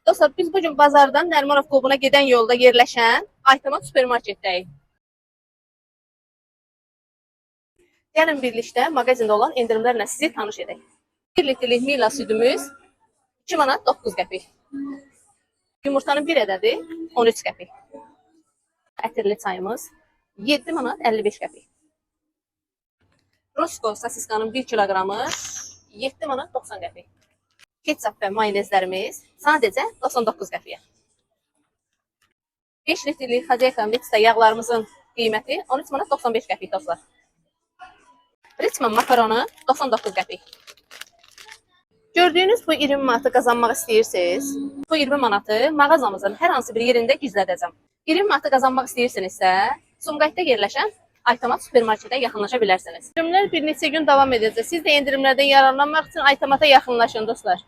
Dostlar, biz bugün bazardan Nərimanov klubuna gedən yolda yerləşən Aytamat supermarketdəyik. Gəlin birlikdə mağazində olan endirimlərlə sizi tanış edək. 1 litrlik Mila südümüz 2 manat 9 qəpik. Yumurtanın 1 ədədi 13 qəpik. Ətirli çayımız 7 manat 55 qəpik. Roşko sosiskanın 1 kiloqramı 7 manat 90 qəpik. Ketçap və mayonezlərimiz sadəcə 99 qəpiyə. 5 litrlik Xazeyka Vitsda yağlarımızın qiyməti 13 manat 95 qəpik dostlar. Richmond makaronu 99 qəpik. Gördüyünüz bu 20 manatı qazanmaq istəyirsiniz, bu 20 manatı mağazamızın hər hansı bir yerində gizlədəcəm. 20 manatı qazanmaq istəyirsinizsə, Sumqayıtda yerləşən Aytamat supermarketə yaxınlaşa bilərsiniz. Endirimlər bir neçə gün davam edəcək. Siz də endirimlərdən yararlanmaq üçün Aytamata yaxınlaşın dostlar.